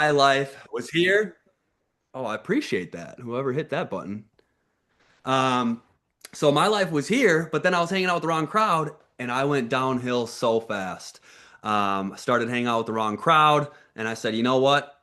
My life was here. Oh, I appreciate that. Whoever hit that button. Um, so my life was here, but then I was hanging out with the wrong crowd and I went downhill so fast. I started hanging out with the wrong crowd and I said, you know what?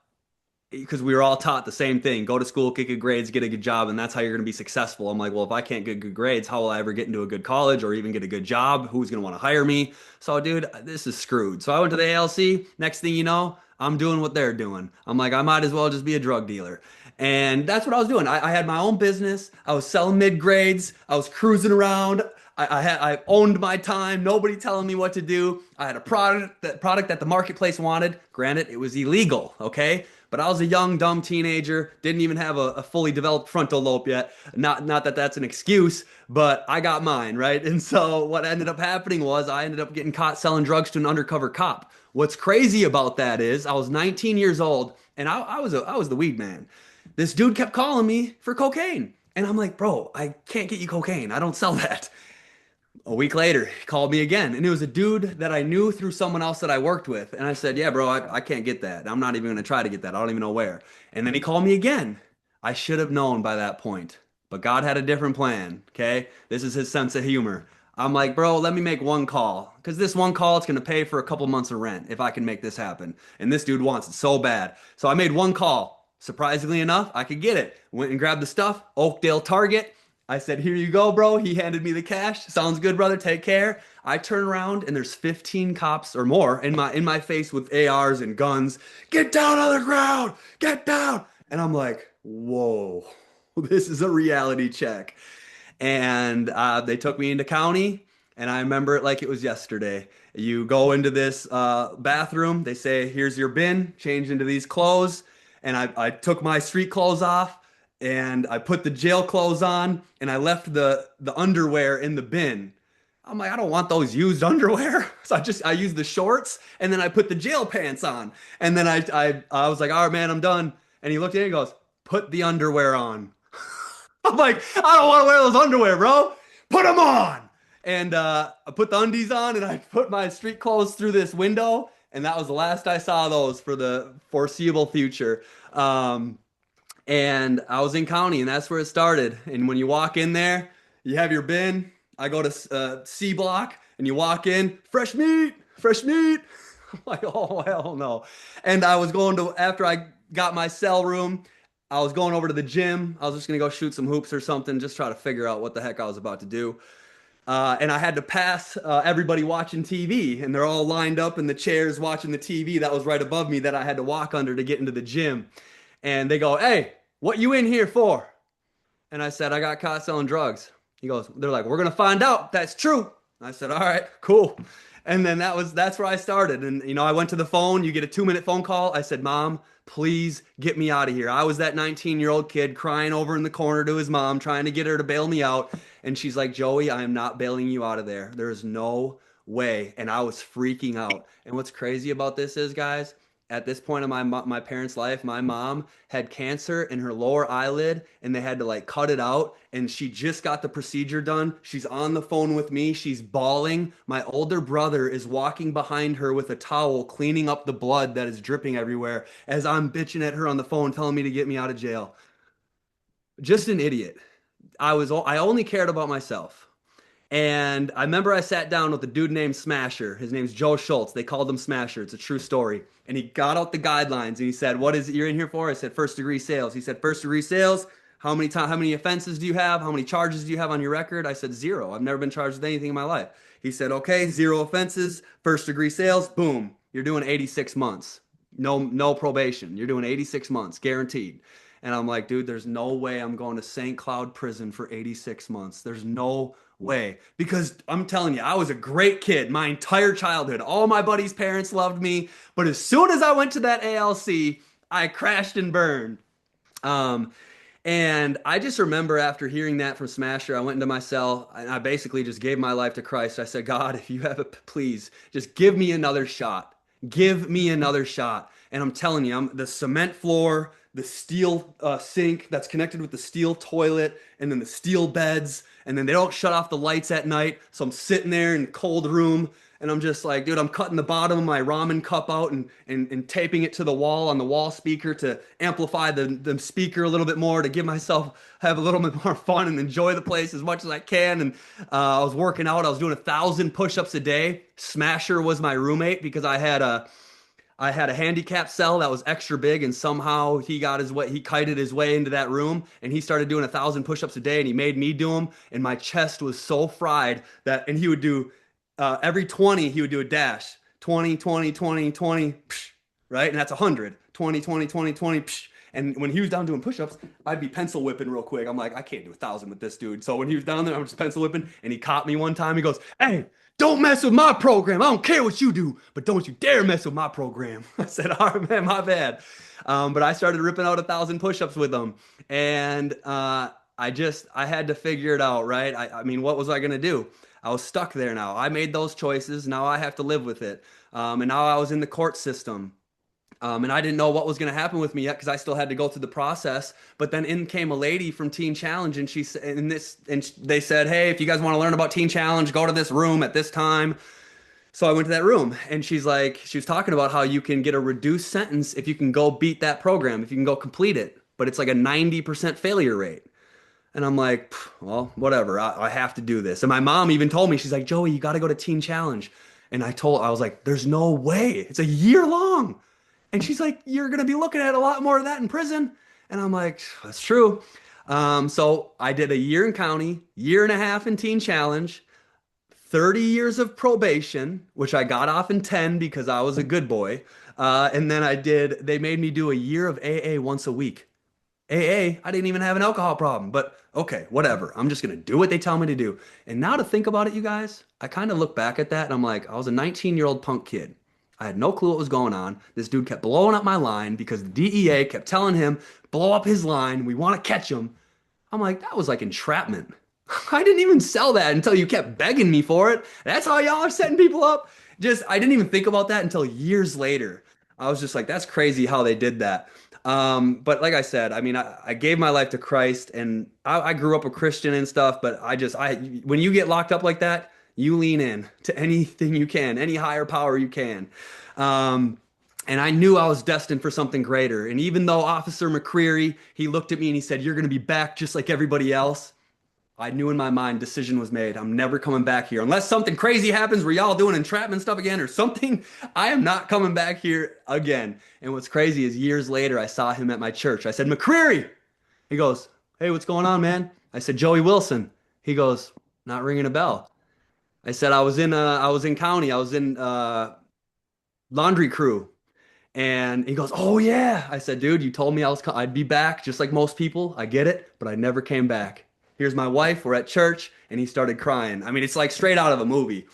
Because we were all taught the same thing: go to school, get good grades, get a good job, and that's how you're going to be successful. I'm like, well, if I can't get good grades, how will I ever get into a good college or even get a good job? Who's going to want to hire me? So, dude, this is screwed. So I went to the ALC. Next thing you know, I'm doing what they're doing. I'm like, I might as well just be a drug dealer. And that's what I was doing. I had my own business. I was selling mid grades. I was cruising around. I owned my time. Nobody telling me what to do. I had a product that the marketplace wanted. Granted, it was illegal, okay? But I was a young, dumb teenager, didn't even have a fully developed frontal lobe yet. Not that that's an excuse, but I got mine, right? And so what ended up happening was I ended up getting caught selling drugs to an undercover cop. What's crazy about that is I was 19 years old and I was the weed man. This dude kept calling me for cocaine. And I'm like, bro, I can't get you cocaine. I don't sell that. A week later, he called me again, and it was a dude that I knew through someone else that I worked with. And I said, yeah, bro, I can't get that. I'm not even going to try to get that. I don't even know where. And then he called me again. I should have known by that point, but God had a different plan. Okay. This is his sense of humor. I'm like, bro, let me make one call because this one call, it's going to pay for a couple months of rent if I can make this happen. And this dude wants it so bad. So I made one call. Surprisingly enough, I could get it. Went and grabbed the stuff, Oakdale Target. I said, "Here you go, bro." He handed me the cash. "Sounds good, brother. Take care." I turn around and there's 15 cops or more in my face with ARs and guns. "Get down on the ground. Get down." And I'm like, "Whoa. This is a reality check." And they took me into county, and I remember it like it was yesterday. You go into this bathroom, they say, "Here's your bin, change into these clothes." And I took my street clothes off and I put the jail clothes on and I left the underwear in the bin. I'm like, I don't want those used underwear. So I used the shorts and then I put the jail pants on. And then I was like, all right, man, I'm done. And he looked at me and goes, "Put the underwear on." I'm like, I don't want to wear those underwear, bro. Put them on. And I put the undies on and I put my street clothes through this window. And that was the last I saw those for the foreseeable future. Um, and I was in county, and that's where it started. And when you walk in there, you have your bin. I go to C block, and you walk in, fresh meat, fresh meat. I'm like, oh hell no. And I was going to after I got my cell room, I was going over to the gym. I was just gonna go shoot some hoops or something, just try to figure out what the heck I was about to do. And I had to pass everybody watching TV, and they're all lined up in the chairs watching the TV that was right above me that I had to walk under to get into the gym. And they go, "Hey, what you in here for?" And I said, "I got caught selling drugs." They're like, "We're gonna find out if that's true." I said, "All right, cool." And then that's where I started. And I went to the phone. You get a 2-minute phone call. I said, "Mom, please get me out of here." I was that 19-year-old kid crying over in the corner to his mom, trying to get her to bail me out. And she's like, "Joey, I am not bailing you out of there. There is no way." And I was freaking out. And what's crazy about this is, guys, at this point in my parents' life, my mom had cancer in her lower eyelid and they had to like cut it out, and she just got the procedure done. She's on the phone with me. She's bawling. My older brother is walking behind her with a towel cleaning up the blood that is dripping everywhere as I'm bitching at her on the phone telling me to get me out of jail. Just an idiot. I only cared about myself. And I remember I sat down with a dude named Smasher. His name's Joe Schultz. They called him Smasher. It's a true story. And he got out the guidelines and he said, "What is it you're in here for?" I said, "First degree sales." He said, "First degree sales? How many offenses do you have? How many charges do you have on your record?" I said, "Zero. I've never been charged with anything in my life." He said, "Okay, zero offenses, first degree sales, boom. You're doing 86 months. No probation. You're doing 86 months, guaranteed." And I'm like, "Dude, there's no way I'm going to St. Cloud prison for 86 months. There's no way." Because I'm telling you, I was a great kid my entire childhood. All my buddies' parents loved me. But as soon as I went to that ALC, I crashed and burned. Um, and I just remember after hearing that from Smasher, I went into my cell and I basically just gave my life to Christ. I said, "God, if you have it, please just give me another shot. Give me another shot." And I'm telling you, I'm the cement floor, the steel sink that's connected with the steel toilet, and then the steel beds, and then they don't shut off the lights at night. So I'm sitting there in a cold room, and I'm just like, dude, I'm cutting the bottom of my ramen cup out and taping it to the wall on the wall speaker to amplify the speaker a little bit more to give myself have a little bit more fun and enjoy the place as much as I can. And I was working out. I was doing 1,000 push-ups a day. Smasher was my roommate because I had a handicap cell that was extra big, and somehow he got his way, he kited his way into that room, and he started doing 1,000 push-ups a day, and he made me do them, and my chest was so fried that, and he would do every 20, he would do a dash, 20, 20, 20, 20, psh, right, and that's 100, 20, 20, 20, 20, psh. And when he was down doing push-ups, I'd be pencil whipping real quick. I'm like, I can't do 1,000 with this dude. So when he was down there, I'm just pencil whipping, and he caught me one time. He goes, "Hey, don't mess with my program. I don't care what you do, but don't you dare mess with my program." I said, "All right, man, my bad." But I started ripping out 1,000 push-ups with him, and I had to figure it out, right? I mean, what was I gonna do? I was stuck there now. I made those choices. Now I have to live with it. And now I was in the court system. And I didn't know what was going to happen with me yet because I still had to go through the process. But then in came a lady from Teen Challenge, and she said, they said, "Hey, if you guys want to learn about Teen Challenge, go to this room at this time." So I went to that room, and she was talking about how you can get a reduced sentence if you can go beat that program, if you can go complete it, but it's like a 90% failure rate. And I'm like, well, whatever. I have to do this. And my mom even told me, she's like, "Joey, you got to go to Teen Challenge." And I was like, "There's no way. It's a year long." And she's like, "You're going to be looking at a lot more of that in prison." And I'm like, "That's true." So I did a year in county, year and a half in Teen Challenge, 30 years of probation, which I got off in 10 because I was a good boy. And then they made me do a year of AA once a week. AA, I didn't even have an alcohol problem, but okay, whatever. I'm just gonna do what they tell me to do. And now to think about it, you guys, I kind of look back at that and I'm like, I was a 19-year-old punk kid. I had no clue what was going on. This dude kept blowing up my line because the DEA kept telling him, blow up his line. We want to catch him. I'm like, that was like entrapment. I didn't even sell that until you kept begging me for it. That's how y'all are setting people up. I didn't even think about that until years later. I was just like, that's crazy how they did that. But like I said, I mean, I gave my life to Christ, and I grew up a Christian and stuff, but when you get locked up like that, you lean in to anything you can, any higher power you can. Um, and I knew I was destined for something greater. And even though Officer McCreary, he looked at me and he said, "You're going to be back just like everybody else." I knew in my mind, decision was made. I'm never coming back here. Unless something crazy happens where y'all doing entrapment stuff again or something, I am not coming back here again. And what's crazy is years later, I saw him at my church. I said, "McCreary." He goes, "Hey, what's going on, man?" I said, "Joey Wilson." He goes, "Not ringing a bell." I said, I was in county. I was in laundry crew. And he goes, "Oh yeah." I said, "Dude, you told me I'd be back just like most people. I get it, but I never came back. Here's my wife. We're at church." And he started crying. I mean, it's like straight out of a movie.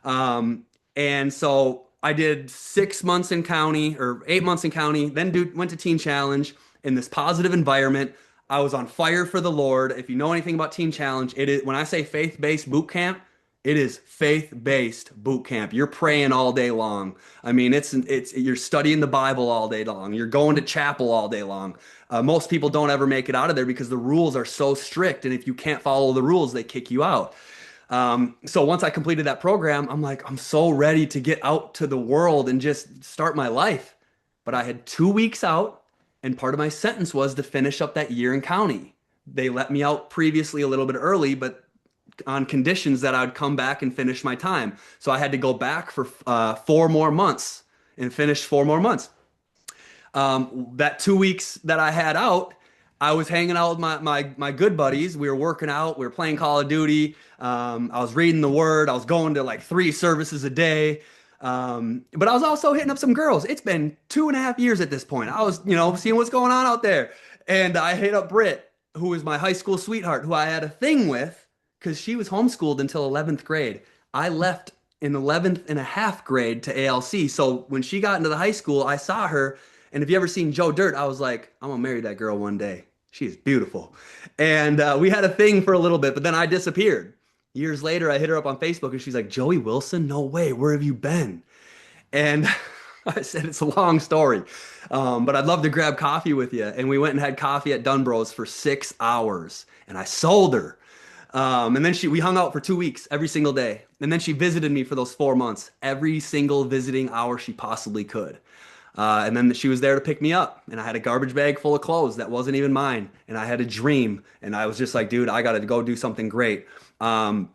Um, and so I did 6 months in county or 8 months in county, then went to Teen Challenge in this positive environment. I was on fire for the Lord. If you know anything about Teen Challenge, it is when I say faith-based boot camp, it is faith-based boot camp. You're praying all day long. I mean, you're studying the Bible all day long. You're going to chapel all day long. Most people don't ever make it out of there because the rules are so strict, and if you can't follow the rules, they kick you out. So once I completed that program, I'm like, I'm so ready to get out to the world and just start my life. But I had 2 weeks out, and part of my sentence was to finish up that year in county. They let me out previously a little bit early, but on conditions that I'd come back and finish my time. So I had to go back for 4 more months and finish 4 more months. That 2 weeks that I had out, I was hanging out with my good buddies. We were working out. We were playing Call of Duty. I was reading the Word. I was going to like 3 services a day. But I was also hitting up some girls. It's been 2.5 years at this point. I was, seeing what's going on out there. And I hit up Britt, who was my high school sweetheart, who I had a thing with because she was homeschooled until 11th grade. I left in 11th and a half grade to ALC. So when she got into the high school, I saw her. And if you ever seen Joe Dirt, I was like, I'm gonna marry that girl one day. She's beautiful. And we had a thing for a little bit, but then I disappeared. Years later, I hit her up on Facebook and she's like, "Joey Wilson? No way. Where have you been?" And I said, it's a long story, but I'd love to grab coffee with you. And we went and had coffee at Dunbro's for 6 hours, and I sold her. And then we hung out for 2 weeks every single day. And then she visited me for those 4 months, every single visiting hour she possibly could. And then she was there to pick me up, and I had a garbage bag full of clothes that wasn't even mine, and I had a dream, and I was just like, dude, I got to go do something great. Um,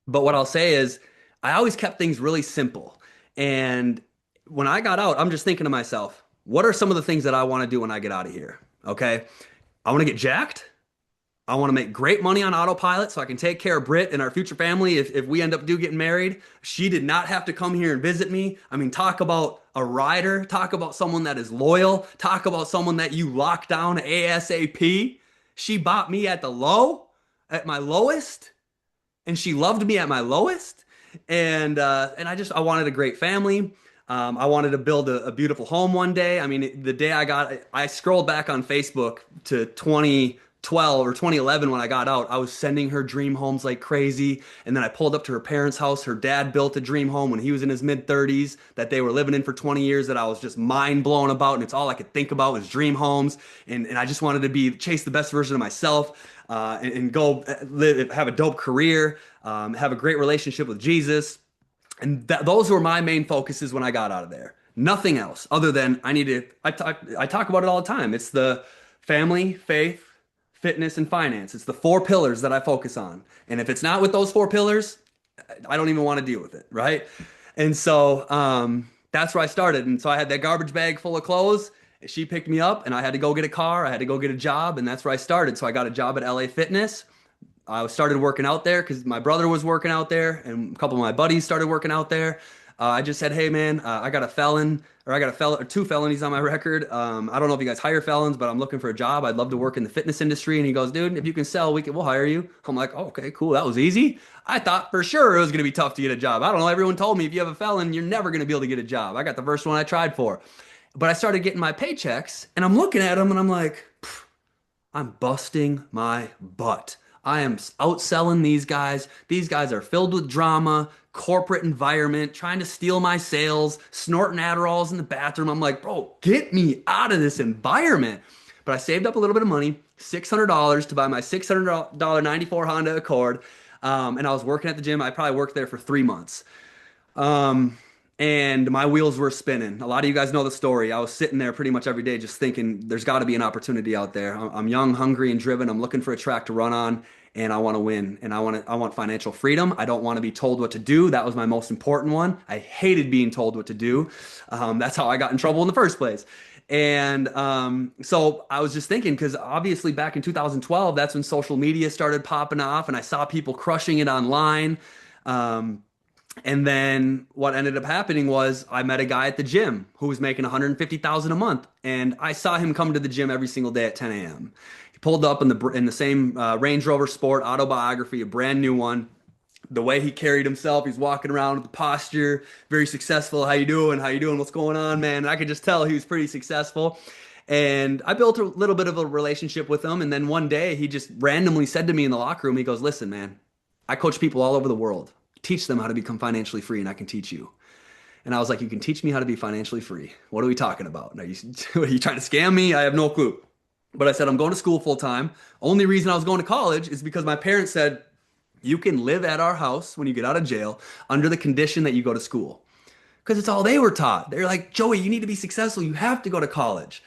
but what I'll say is, I always kept things really simple. And when I got out, I'm just thinking to myself, what are some of the things that I want to do when I get out of here? Okay. I want to get jacked. I want to make great money on autopilot so I can take care of Britt and our future family if we end up getting married. She did not have to come here and visit me. I mean, talk about a rider, talk about someone that is loyal, talk about someone that you lock down ASAP. She bought me at my lowest, and she loved me at my lowest. And I wanted a great family. I wanted to build a beautiful home one day. I mean, the day I scrolled back on Facebook to 2012 or 2011 when I got out. I was sending her dream homes like crazy. And then I pulled up to her parents' house. Her dad built a dream home when he was in his mid 30s that they were living in for 20 years that I was just mind blown about. And it's all I could think about was dream homes. And I just wanted to chase the best version of myself. And go have a dope career, have a great relationship with Jesus. And those were my main focuses when I got out of there. Nothing else other than I talk about it all the time. It's the family, faith, fitness, and finance. It's the four pillars that I focus on. And if it's not with those four pillars, I don't even want to deal with it, right? And so that's where I started. And so I had that garbage bag full of clothes. She picked me up, and I had to go get a car. I had to go get a job, and that's where I started. So I got a job at LA Fitness. I started working out there because my brother was working out there, and a couple of my buddies started working out there. I just said, "Hey, man, I got two felonies on my record. I don't know if you guys hire felons, but I'm looking for a job. I'd love to work in the fitness industry." And he goes, "Dude, if you can sell, we'll hire you." I'm like, oh, "Okay, cool. That was easy." I thought for sure it was going to be tough to get a job. I don't know. Everyone told me if you have a felon, you're never going to be able to get a job. I got the first one I tried for, but I started getting my paychecks, and I'm looking at them, and I'm like, I'm busting my butt. I am outselling these guys. These guys are filled with drama, corporate environment, trying to steal my sales, snorting Adderalls in the bathroom. I'm like, bro, get me out of this environment. But I saved up a little bit of money, $600 to buy my $600 '94 Honda Accord. And I was working at the gym. I probably worked there for 3 months. Um, and my wheels were spinning. A lot of you guys know the story. I was sitting there pretty much every day just thinking there's got to be an opportunity out there. I'm young, hungry, and driven. I'm looking for a track to run on, and I want to win. And I want financial freedom. I don't want to be told what to do. That was my most important one. I hated being told what to do. That's how I got in trouble in the first place. And so I was just thinking, because obviously back in 2012, that's when social media started popping off, and I saw people crushing it online. Um, and then what ended up happening was I met a guy at the gym who was making 150,000 a month, and I saw him come to the gym every single day at 10 a.m. He pulled up in the same Range Rover Sport autobiography, a brand new one. The way he carried himself, he's walking around with the posture, very successful. How you doing? How you doing? What's going on, man? And I could just tell he was pretty successful. And I built a little bit of a relationship with him. And then one day he just randomly said to me in the locker room, he goes, "Listen, man, I coach people all over the world. Teach them how to become financially free, and I can teach you." And I was like, "You can teach me how to be financially free? What are we talking about? Are you trying to scam me? I have no clue." But I said, "I'm going to school full time. Only reason I was going to college is because my parents said, you can live at our house when you get out of jail under the condition that you go to school." Because it's all they were taught. They're like, "Joey, you need to be successful. You have to go to college."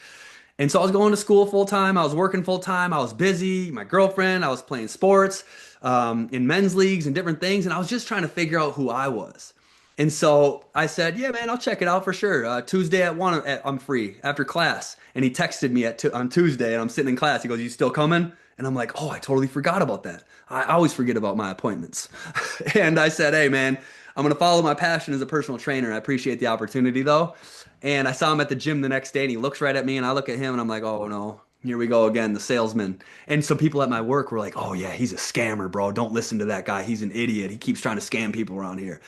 And so I was going to school full time. I was working full time. I was busy. My girlfriend, I was playing sports in men's leagues and different things. And I was just trying to figure out who I was. And so I said, "Yeah, man, I'll check it out for sure. Tuesday at 1, I'm free after class." And he texted me on Tuesday, and I'm sitting in class. He goes, "You still coming?" And I'm like, "Oh, I totally forgot about that. I always forget about my appointments." And I said, "Hey, man, I'm going to follow my passion as a personal trainer. I appreciate the opportunity, though." And I saw him at the gym the next day, and he looks right at me, and I look at him, and I'm like, "Oh, no. Here we go again, the salesman." And so people at my work were like, "Oh, yeah, he's a scammer, bro. Don't listen to that guy. He's an idiot. He keeps trying to scam people around here."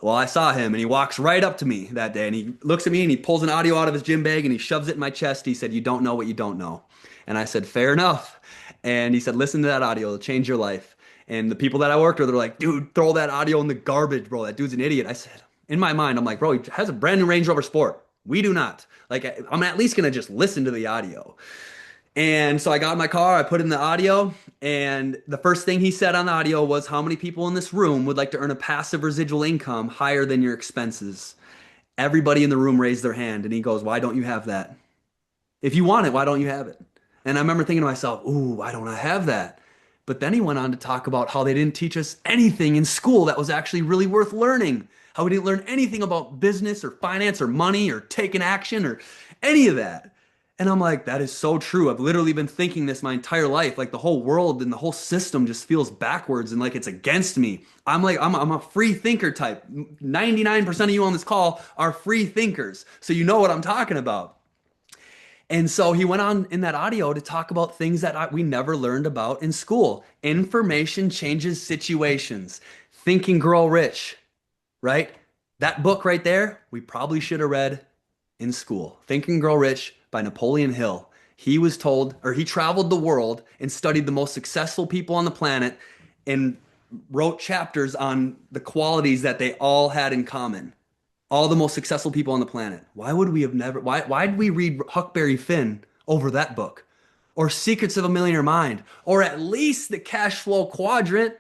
Well, I saw him, and he walks right up to me that day, and he looks at me, and he pulls an audio out of his gym bag, and he shoves it in my chest. He said, "You don't know what you don't know." And I said, "Fair enough." And he said, "Listen to that audio. It'll change your life." And the people that I worked with are like, "Dude, throw that audio in the garbage, bro. That dude's an idiot." I said, in my mind, I'm like, "Bro, he has a brand new Range Rover Sport. We do not. Like, I'm at least going to just listen to the audio. And so I got in my car, I put in the audio, and the first thing he said on the audio was, how many people in this room would like to earn a passive residual income higher than your expenses? Everybody in the room raised their hand, and he goes, why don't you have that? If you want it, why don't you have it? And I remember thinking to myself, ooh, why don't I have that? But then he went on to talk about how they didn't teach us anything in school that was actually really worth learning. How we didn't learn anything about business or finance or money or taking action or any of that. And I'm like, that is so true. I've literally been thinking this my entire life. Like the whole world and the whole system just feels backwards and like it's against me. I'm a free thinker type. 99% of you on this call are free thinkers. So you know what I'm talking about. And so he went on in that audio to talk about things that we never learned about in school. Information changes situations. Think and Grow Rich, right? That book right there, we probably should have read in school. Think and Grow Rich by Napoleon Hill. He was told, or he traveled the world and studied the most successful people on the planet and wrote chapters on the qualities that they all had in common. All the most successful people on the planet. Why would we have never, why did we read Huckberry Finn over that book? Or Secrets of a Millionaire Mind? Or at least the Cash Flow Quadrant,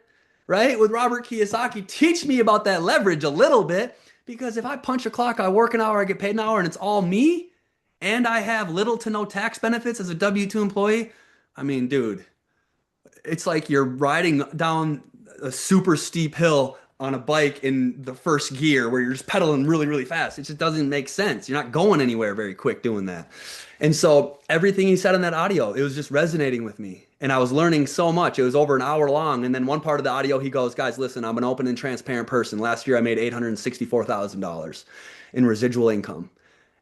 right? With Robert Kiyosaki. Teach me about that leverage a little bit. Because if I punch a clock, I work an hour, I get paid an hour, and it's all me, and I have little to no tax benefits as a W-2 employee, I mean, dude, it's like you're riding down a super steep hill on a bike in the first gear where you're just pedaling really, really fast. It just doesn't make sense. You're not going anywhere very quick doing that. And so everything he said in that audio, it was just resonating with me. And I was learning so much. It was over an hour long. And then one part of the audio, he goes, guys, listen, I'm an open and transparent person. Last year, I made $864,000 in residual income.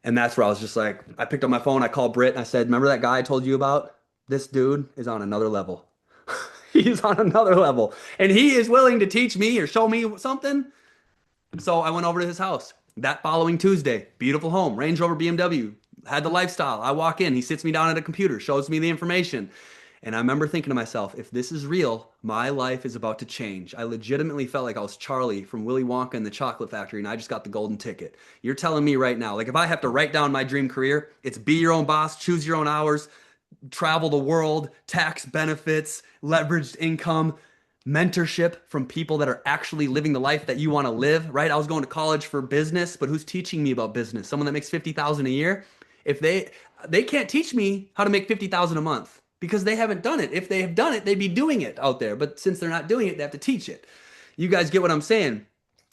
And that's where I was just like, I picked up my phone, I called Britt, and I said, remember that guy I told you about? This dude is on another level. He's on another level. And he is willing to teach me or show me something. So I went over to his house that following Tuesday. Beautiful home, Range Rover BMW, had the lifestyle. I walk in, he sits me down at a computer, shows me the information. And I remember thinking to myself, if this is real, my life is about to change. I legitimately felt like I was Charlie from Willy Wonka and the Chocolate Factory, and I just got the golden ticket. You're telling me right now, like if I have to write down my dream career, it's be your own boss, choose your own hours, travel the world, tax benefits, leveraged income, mentorship from people that are actually living the life that you want to live, right? I was going to college for business, but who's teaching me about business? Someone that makes 50,000 a year? If they can't teach me how to make 50,000 a month because they haven't done it. If they have done it, they'd be doing it out there. But since they're not doing it, they have to teach it. You guys get what I'm saying?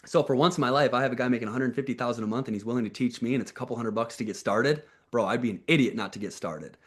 So for once in my life, I have a guy making 150,000 a month and he's willing to teach me and it's a couple $100 to get started. Bro, I'd be an idiot not to get started.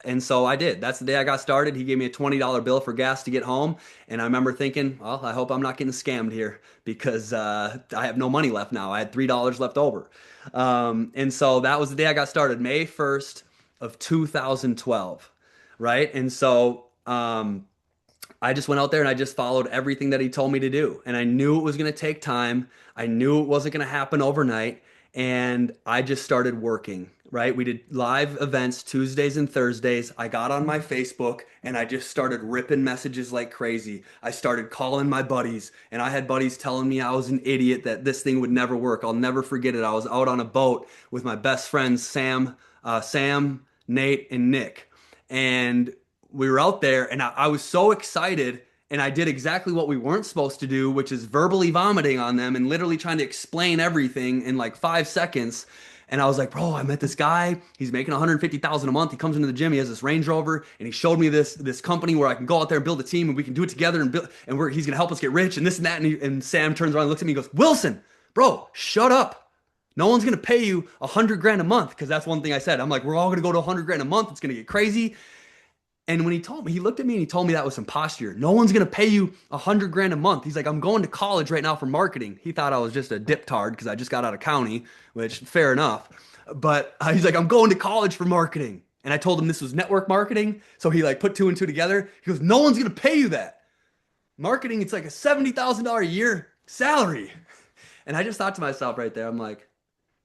And so I did. That's the day I got started. He gave me a $20 bill for gas to get home. And I remember thinking, well, I hope I'm not getting scammed here because I have no money left now. I had $3 left over. And so that was the day I got started, May 1st of 2012. Right. And so I just went out there and I just followed everything that he told me to do. And I knew it was going to take time. I knew it wasn't going to happen overnight. And I just started working, right? We did live events Tuesdays and Thursdays. I got on my Facebook and I just started ripping messages like crazy. I started calling my buddies and I had buddies telling me I was an idiot, that this thing would never work. I'll never forget it. I was out on a boat with my best friends, Sam, Nate, and Nick. And we were out there and I was so excited and I did exactly what we weren't supposed to do, which is verbally vomiting on them and literally trying to explain everything in like 5 seconds. And I was like, bro, I met this guy. He's making 150,000 a month. He comes into the gym. He has this Range Rover, and he showed me this company where I can go out there and build a team, and we can do it together, and build, and he's gonna help us get rich, and this and that. And Sam turns around, and looks at me, and goes, Wilson, bro, shut up. No one's gonna pay you 100 grand a month because that's one thing I said. I'm like, we're all gonna go to 100 grand a month. It's gonna get crazy. And when he told me, he looked at me and he told me that was some posture. No one's gonna pay you 100 grand a month. He's like, I'm going to college right now for marketing. He thought I was just a diptard because I just got out of county, which fair enough. But he's like, I'm going to college for marketing. And I told him this was network marketing. So he like put two and two together. He goes, no one's gonna pay you that. Marketing, it's like a $70,000 a year salary. And I just thought to myself right there, I'm like,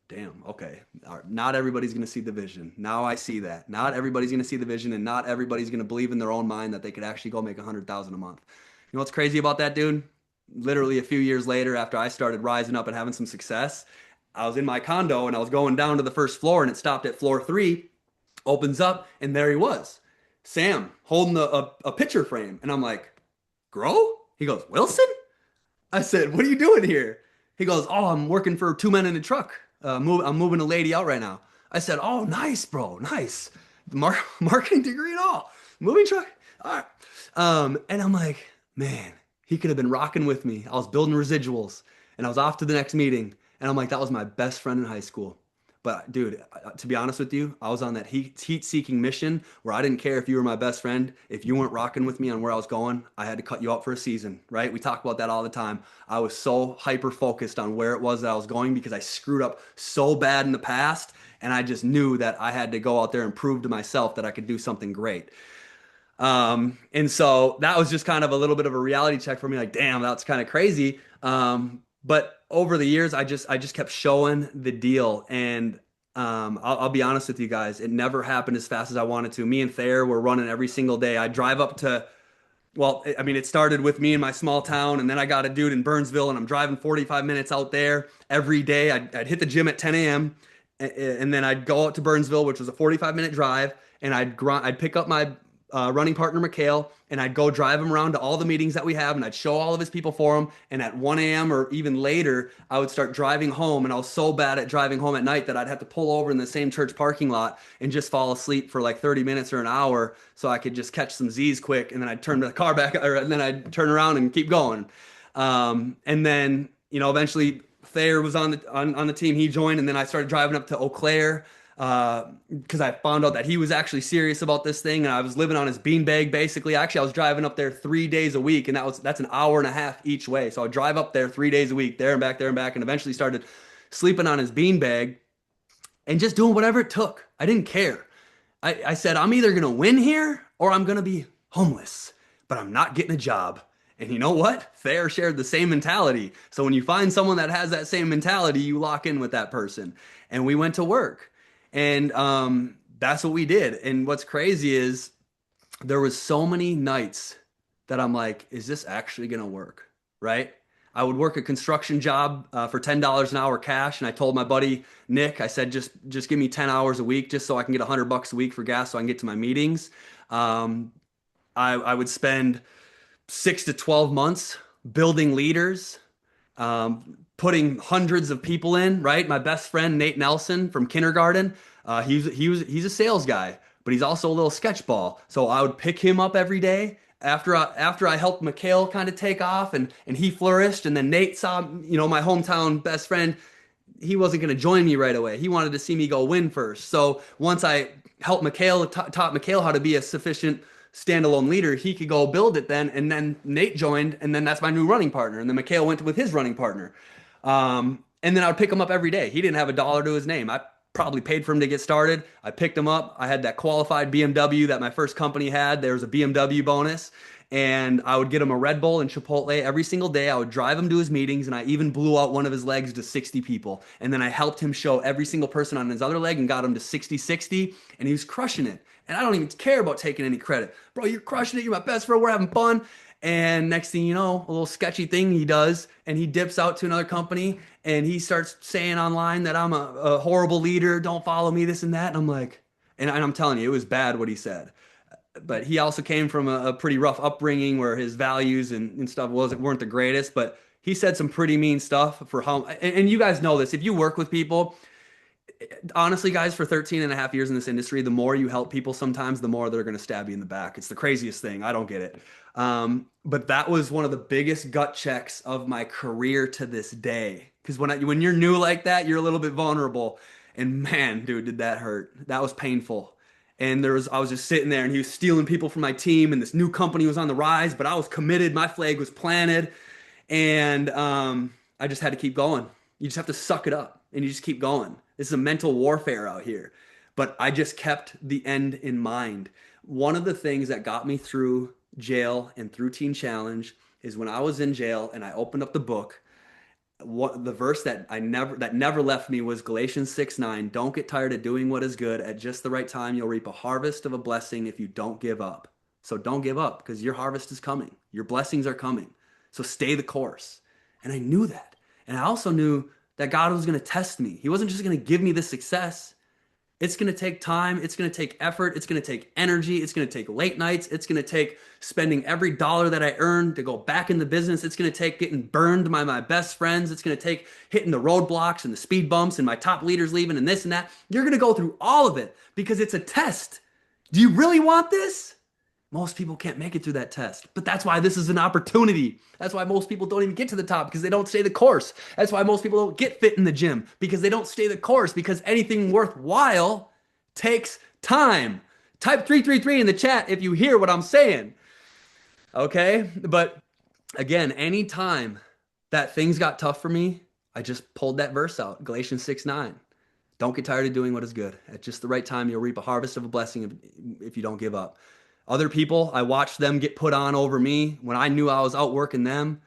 damn, okay. Not everybody's going to see the vision. Now I see that. Not everybody's going to see the vision and not everybody's going to believe in their own mind that they could actually go make 100,000 a month. You know what's crazy about that, dude? Literally a few years later, after I started rising up and having some success, I was in my condo and I was going down to the first floor and it stopped at floor three, opens up, and there he was, Sam, holding a picture frame. And I'm like, Grow? He goes, Wilson? I said, what are you doing here? He goes, oh, I'm working for two men in a truck. I'm moving a lady out right now. I said, oh, nice, bro, nice. Marketing degree and all. Moving truck. All right. And I'm like, man, he could have been rocking with me. I was building residuals and I was off to the next meeting. And I'm like, that was my best friend in high school. But dude, to be honest with you, I was on that heat-seeking mission where I didn't care if you were my best friend. If you weren't rocking with me on where I was going, I had to cut you out for a season, right? We talk about that all the time. I was so hyper-focused on where it was that I was going because I screwed up so bad in the past, and I just knew that I had to go out there and prove to myself that I could do something great. And so that was just kind of a little bit of a reality check for me. Like, damn, that's kind of crazy. But over the years, I just kept showing the deal. And I'll be honest with you guys, it never happened as fast as I wanted to. Me and Thayer were running every single day. I drive up to, well, I mean, it started with me in my small town, and then I got a dude in Burnsville, and I'm driving 45 minutes out there every day. I'd hit the gym at 10 a.m. And then I'd go out to Burnsville, which was a 45-minute drive, and I'd pick up my running partner Mikhail, and I'd go drive him around to all the meetings that we have, and I'd show all of his people for him. And at 1 a.m. or even later, I would start driving home, and I was so bad at driving home at night that I'd have to pull over in the same church parking lot and just fall asleep for like 30 minutes or an hour so I could just catch some Z's quick, and then I'd turn the car back, and then I'd turn around and keep going. And then, eventually Thayer was on the team. He joined, and then I started driving up to Eau Claire because I found out that he was actually serious about this thing, and I was living on his beanbag basically. Actually, I was driving up there 3 days a week, and that's an hour and a half each way. So I would drive up there 3 days a week, there and back, and eventually started sleeping on his beanbag and just doing whatever it took. I didn't care. I said, I'm either going to win here or I'm going to be homeless, but I'm not getting a job. And you know what? Thayer shared the same mentality. So when you find someone that has that same mentality, you lock in with that person. And we went to work. And that's what we did. And what's crazy is there was so many nights that I'm like, is this actually going to work? Right? I would work a construction job for $10 an hour cash, and I told my buddy Nick, I said, just give me 10 hours a week, just so I can get $100 a week for gas, so I can get to my meetings. Um, I would spend 6 to 12 months building leaders, putting hundreds of people in. Right, my best friend Nate Nelson from kindergarten, he's a sales guy, but he's also a little sketchball. So I would pick him up every day after I helped Mikhail kind of take off and he flourished, and then Nate saw, my hometown best friend, he wasn't going to join me right away. He wanted to see me go win first. So once I helped Mikhail, taught Mikhail how to be a sufficient standalone leader, he could go build it then. And then Nate joined, and then that's my new running partner. And then Mikhail went with his running partner. And then I would pick him up every day. He didn't have a dollar to his name. I probably paid for him to get started. I picked him up. I had that qualified BMW that my first company had. There was a BMW bonus. And I would get him a Red Bull and Chipotle every single day. I would drive him to his meetings, and I even blew out one of his legs to 60 people. And then I helped him show every single person on his other leg and got him to 60-60, and he was crushing it. And I don't even care about taking any credit. Bro, you're crushing it. You're my best friend. We're having fun. And next thing you know, a little sketchy thing he does, and he dips out to another company, and he starts saying online that I'm a horrible leader. Don't follow me, this and that. And I'm like, and I'm telling you, it was bad what he said. But he also came from a pretty rough upbringing where his values and stuff weren't the greatest. But he said some pretty mean stuff for how, and you guys know this. If you work with people, honestly, guys, for 13 and a half years in this industry, the more you help people sometimes, the more they're going to stab you in the back. It's the craziest thing. I don't get it. But that was one of the biggest gut checks of my career to this day. Because when you're new like that, you're a little bit vulnerable. And man, dude, did that hurt. That was painful. And I was just sitting there, and he was stealing people from my team, and this new company was on the rise, but I was committed. My flag was planted, and I just had to keep going. You just have to suck it up, and you just keep going. This is a mental warfare out here. But I just kept the end in mind. One of the things that got me through jail and through Teen Challenge is when I was in jail and I opened up the book. The verse that never left me was Galatians 6:9. Don't get tired of doing what is good. At just the right time, you'll reap a harvest of a blessing if you don't give up. So don't give up, because your harvest is coming. Your blessings are coming. So stay the course. And I knew that. And I also knew that God was going to test me. He wasn't just going to give me the success. It's going to take time. It's going to take effort. It's going to take energy. It's going to take late nights. It's going to take spending every dollar that I earned to go back in the business. It's going to take getting burned by my best friends. It's going to take hitting the roadblocks and the speed bumps and my top leaders leaving and this and that. You're going to go through all of it because it's a test. Do you really want this? Most people can't make it through that test. But that's why this is an opportunity. That's why most people don't even get to the top because they don't stay the course. That's why most people don't get fit in the gym because they don't stay the course because anything worthwhile takes time. Type 333 in the chat if you hear what I'm saying. Okay? But again, anytime that things got tough for me, I just pulled that verse out, Galatians 6:9. Don't get tired of doing what is good. At just the right time, you'll reap a harvest of a blessing if you don't give up. Other people, I watched them get put on over me when I knew I was outworking them.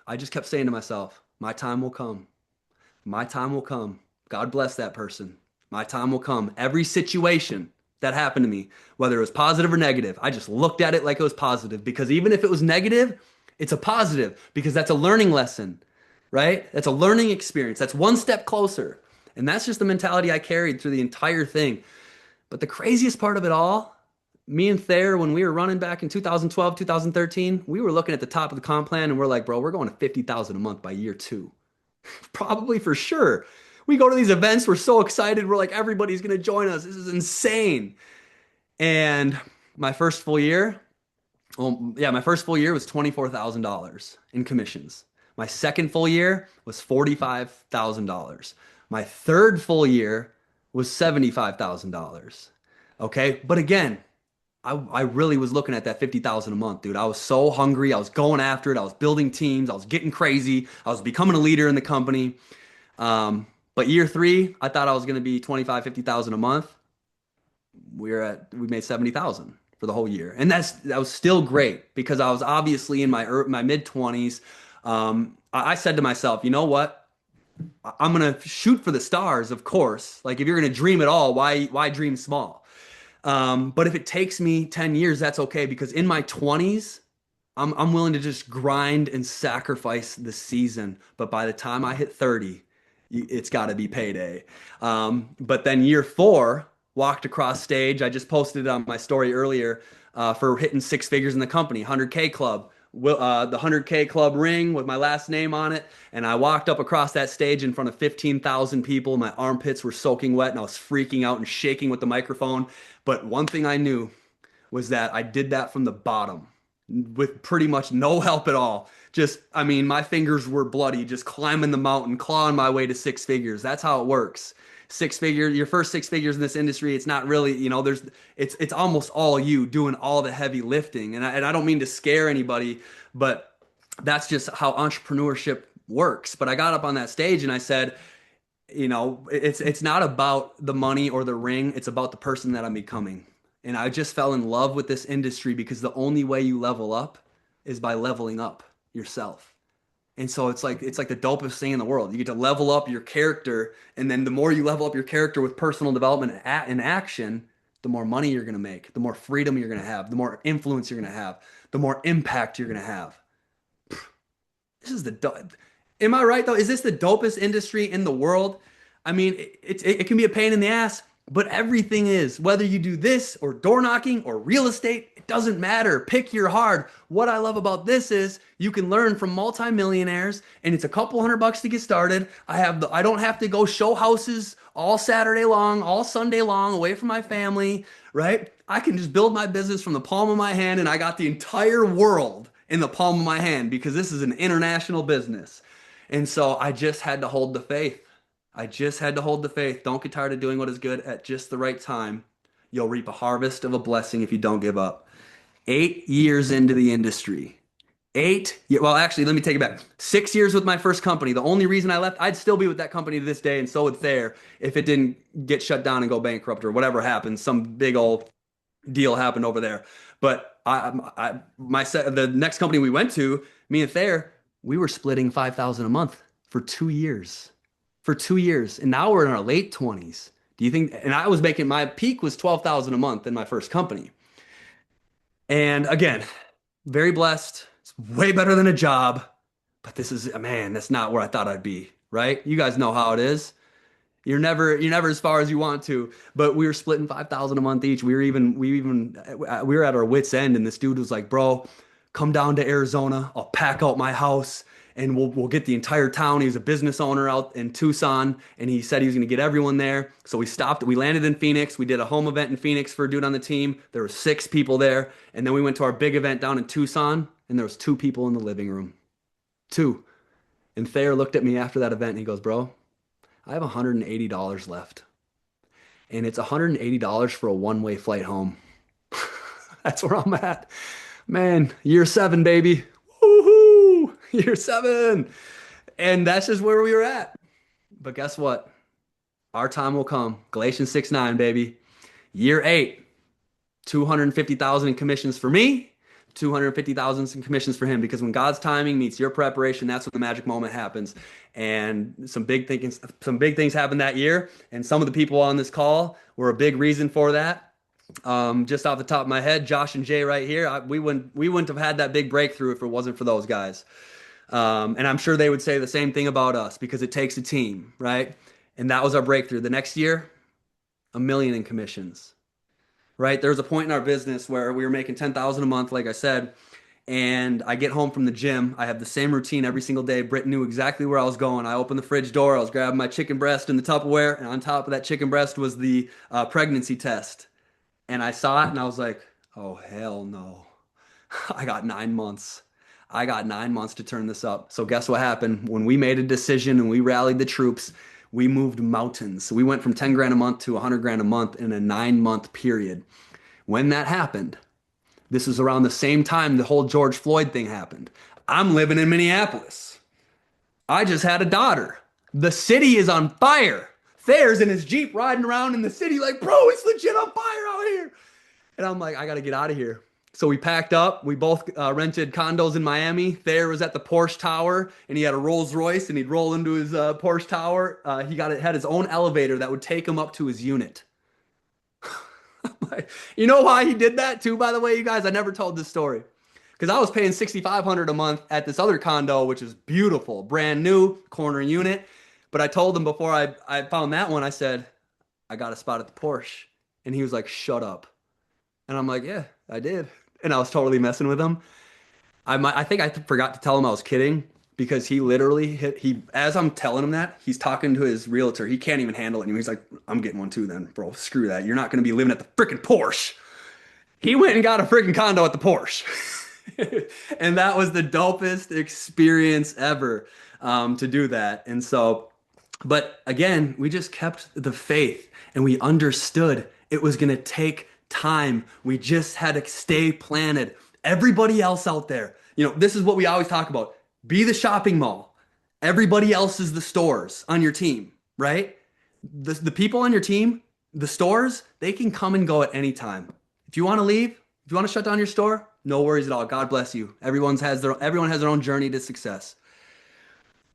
I just kept saying to myself, my time will come. My time will come. God bless that person. My time will come. Every situation that happened to me, whether it was positive or negative, I just looked at it like it was positive because even if it was negative, it's a positive because that's a learning lesson, right? That's a learning experience. That's one step closer. And that's just the mentality I carried through the entire thing. But the craziest part of it all, me and Thayer, when we were running back in 2012, 2013, we were looking at the top of the comp plan and we're like, bro, we're going to 50,000 a month by year two. Probably for sure. We go to these events, we're so excited. We're like, everybody's going to join us. This is insane. And my first full year, well, yeah, my first full year was $24,000 in commissions. My second full year was $45,000. My third full year was $75,000. Okay. But again, I really was looking at that 50,000 a month, dude. I was so hungry. I was going after it. I was building teams. I was getting crazy. I was becoming a leader in the company. But year three, I thought I was going to be 25, 50,000 a month. We made 70,000 for the whole year. And that was still great because I was obviously in my mid 20s. I said to myself, you know what? I'm going to shoot for the stars, of course. Like if you're going to dream at all, why dream small? But if it takes me 10 years, that's okay because in my 20s, I'm willing to just grind and sacrifice the season. But by the time I hit 30, it's got to be payday. But then year four, walked across stage. I just posted it on my story earlier for hitting six figures in the company, 100K club. The 100K club ring with my last name on it. And I walked up across that stage in front of 15,000 people. My armpits were soaking wet and I was freaking out and shaking with the microphone. But one thing I knew was that I did that from the bottom with pretty much no help at all. Just, I mean, my fingers were bloody, just climbing the mountain, clawing my way to six figures. That's how it works. Six figure, your first six figures in this industry, it's not really, it's almost all you doing all the heavy lifting. And I don't mean to scare anybody, but that's just how entrepreneurship works. But I got up on that stage and I said, it's not about the money or the ring. It's about the person that I'm becoming. And I just fell in love with this industry because the only way you level up is by leveling up yourself. And so it's like the dopest thing in the world. You get to level up your character, and then the more you level up your character with personal development and action, the more money you're going to make, the more freedom you're going to have, the more influence you're going to have, the more impact you're going to have. This is am I right though? Is this the dopest industry in the world? I mean, it can be a pain in the ass, but everything is. Whether you do this or door knocking or real estate, it doesn't matter. Pick your hard. What I love about this is you can learn from multimillionaires, and it's a couple $100 to get started. I don't have to go show houses all Saturday long, all Sunday long, away from my family, right? I can just build my business from the palm of my hand, and I got the entire world in the palm of my hand because this is an international business. And so I just had to hold the faith. I just had to hold the faith. Don't get tired of doing what is good at just the right time. You'll reap a harvest of a blessing if you don't give up. 8 years into the industry. Well, actually, let me take it back. 6 years with my first company. The only reason I left, I'd still be with that company to this day, and so would Thayer if it didn't get shut down and go bankrupt or whatever happened. Some big old deal happened over there. But the next company we went to, me and Thayer, we were splitting 5,000 a month for 2 years. For 2 years. And now we're in our late 20s. Do you think, and I was making, my peak was 12,000 a month in my first company. And again, very blessed. It's way better than a job, but this is, man, that's not where I thought I'd be. right? You guys know how it is. You're never as far as you want to. But we were splitting 5,000 a month each. We were at our wits' end, and this dude was like, "Bro, come down to Arizona. I'll pack out my house, and we'll get the entire town." He was a business owner out in Tucson, and he said he was going to get everyone there. So we stopped. We landed in Phoenix. We did a home event in Phoenix for a dude on the team. There were 6 people there, and then we went to our big event down in Tucson, and there was 2 people in the living room. Two. And Thayer looked at me after that event, and he goes, "Bro, I have $180 left, and it's $180 for a one-way flight home." That's where I'm at. Man, year 7, baby. Woohoo! Year 7. And that's just where we were at. But guess what? Our time will come. Galatians 6:9, baby. Year 8, 250,000 in commissions for me, 250,000 in commissions for him. Because when God's timing meets your preparation, that's when the magic moment happens. And some big things happened that year. And some of the people on this call were a big reason for that. Just off the top of my head, Josh and Jay right here, we wouldn't have had that big breakthrough if it wasn't for those guys. And I'm sure they would say the same thing about us because it takes a team, right? And that was our breakthrough. The next year, 1 million in commissions, right? There was a point in our business where we were making 10,000 a month, like I said, and I get home from the gym. I have the same routine every single day. Britt knew exactly where I was going. I opened the fridge door. I was grabbing my chicken breast in the Tupperware, and on top of that chicken breast was the pregnancy test. And I saw it, and I was like, "Oh hell no! I got 9 months. I got 9 months to turn this up." So guess what happened? When we made a decision and we rallied the troops, we moved mountains. So we went from 10 grand a month to 100 grand a month in a 9 month period. When that happened, this was around the same time the whole George Floyd thing happened. I'm living in Minneapolis. I just had a daughter. The city is on fire. Thayer's in his Jeep riding around in the city like, "Bro, it's legit on fire out here." And I'm like, "I got to get out of here." So we packed up. We both rented condos in Miami. Thayer was at the Porsche Tower, and he had a Rolls Royce, and he'd roll into his Porsche Tower. Had his own elevator that would take him up to his unit. You know why he did that too, by the way, you guys? I never told this story. Because I was paying 6,500 a month at this other condo, which is beautiful, brand new, corner unit. But I told him before I found that one, I said, "I got a spot at the Porsche." And he was like, "Shut up." And I'm like, "Yeah, I did." And I was totally messing with him. I think I forgot to tell him I was kidding because he literally as I'm telling him that, he's talking to his realtor. He can't even handle it anymore. He's like, "I'm getting one too then, bro. Screw that. You're not going to be living at the freaking Porsche." He went and got a freaking condo at the Porsche. And that was the dopest experience ever to do that. And so, but again, we just kept the faith and we understood it was going to take time. We just had to stay planted. Everybody else out there, this is what we always talk about. Be the shopping mall. Everybody else is the stores on your team, right? The people on your team, the stores, they can come and go at any time. If you want to leave, if you want to shut down your store, no worries at all. God bless you. Everyone has their own journey to success.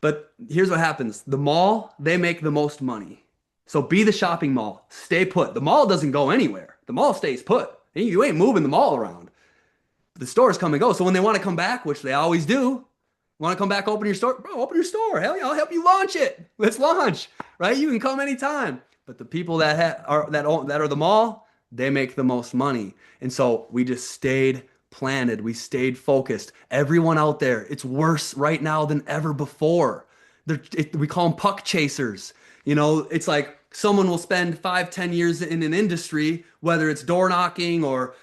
But here's what happens. The mall, they make the most money. So be the shopping mall. Stay put. The mall doesn't go anywhere. The mall stays put. You ain't moving the mall around. The stores come and go. So when they want to come back, which they always do, want to come back, open your store? Bro, open your store. Hell yeah, I'll help you launch it. Let's launch, right? You can come anytime. But the people that are the mall, they make the most money. And so we just stayed planted. We stayed focused. Everyone out there, it's worse right now than ever before. We call them puck chasers. It's like someone will spend 5, 10 years in an industry, whether it's door knocking or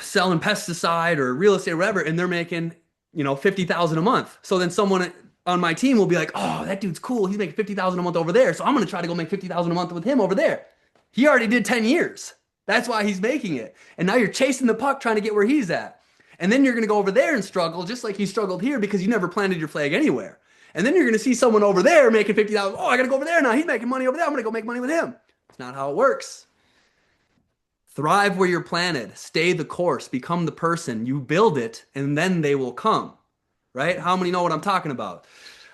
selling pesticide or real estate or whatever, and they're making, 50,000 a month. So then someone on my team will be like, "Oh, that dude's cool. He's making 50,000 a month over there. So I'm going to try to go make 50,000 a month with him over there." He already did 10 years. That's why he's making it. And now you're chasing the puck trying to get where he's at. And then you're going to go over there and struggle just like you struggled here because you never planted your flag anywhere. And then you're going to see someone over there making 50,000. "Oh, I got to go over there now. He's making money over there. I'm going to go make money with him." It's not how it works. Thrive where you're planted. Stay the course. Become the person. You build it, and then they will come. Right? How many know what I'm talking about?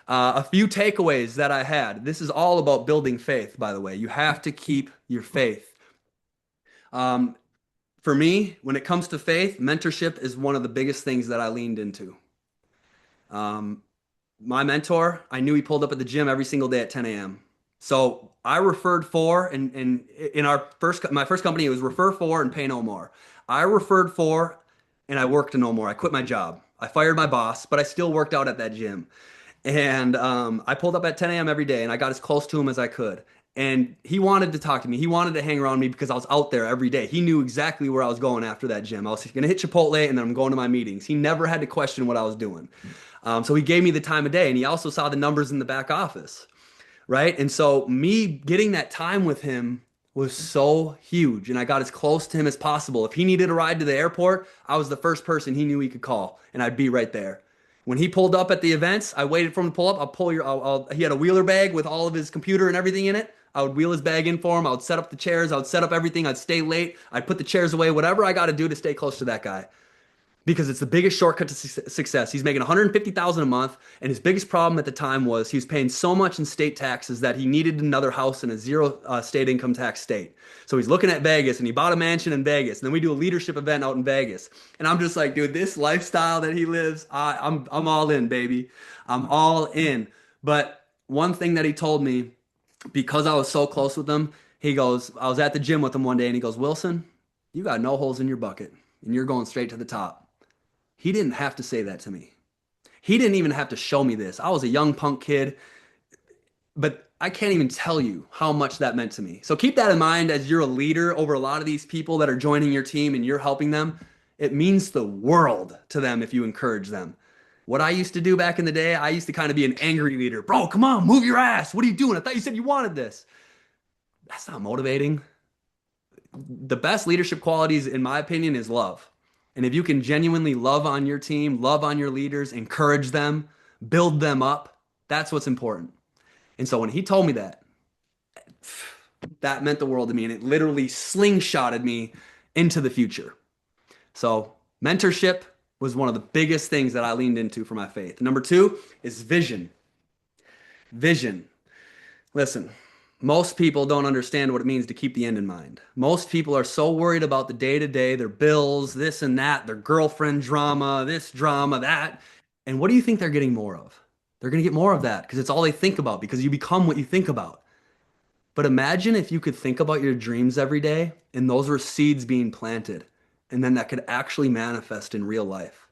A few takeaways that I had. This is all about building faith, by the way. You have to keep your faith. Um, for me, when it comes to faith, mentorship is one of the biggest things that I leaned into. Um, my mentor, I knew he pulled up at the gym every single day at 10 a.m. So I referred for, and in my first company, it was refer for and pay no more. I referred for, and I worked no more. I quit my job. I fired my boss, but I still worked out at that gym. And I pulled up at 10 a.m. every day, and I got as close to him as I could. And he wanted to talk to me. He wanted to hang around me because I was out there every day. He knew exactly where I was going after that gym. I was going to hit Chipotle, and then I'm going to my meetings. He never had to question what I was doing. So he gave me the time of day, and he also saw the numbers in the back office, right? And so me getting that time with him was so huge, and I got as close to him as possible. If he needed a ride to the airport, I was the first person he knew he could call, and I'd be right there. When he pulled up at the events, I waited for him to pull up. He had a wheeler bag with all of his computer and everything in it. I would wheel his bag in for him. I would set up the chairs. I would set up everything. I'd stay late. I'd put the chairs away, whatever I got to do to stay close to that guy because it's the biggest shortcut to success. He's making 150,000 a month, and his biggest problem at the time was he was paying so much in state taxes that he needed another house in a zero state income tax state. So he's looking at Vegas, and he bought a mansion in Vegas. And then we do a leadership event out in Vegas, and I'm just like, dude, this lifestyle that he lives, I'm all in, baby. I'm all in. But one thing that he told me, because I was so close with him, he goes, I was at the gym with him one day, and he goes, Wilson, you got no holes in your bucket, and you're going straight to the top. He didn't have to say that to me. He didn't even have to show me this. I was a young punk kid, but I can't even tell you how much that meant to me. So keep that in mind as you're a leader over a lot of these people that are joining your team and you're helping them. It means the world to them if you encourage them. What I used to do back in the day, I used to kind of be an angry leader. Bro, come on, move your ass. What are you doing? I thought you said you wanted this. That's not motivating. The best leadership qualities, in my opinion, is love. And if you can genuinely love on your team, love on your leaders, encourage them, build them up, that's what's important. And so when he told me that, that meant the world to me. And it literally slingshotted me into the future. So mentorship was one of the biggest things that I leaned into for my faith. Number two is vision. Vision. Listen, most people don't understand what it means to keep the end in mind. Most people are so worried about the day to day, their bills, this and that, their girlfriend drama, this drama, that. And what do you think they're getting more of? They're going to get more of that because it's all they think about because you become what you think about. But imagine if you could think about your dreams every day and those were seeds being planted and then that could actually manifest in real life.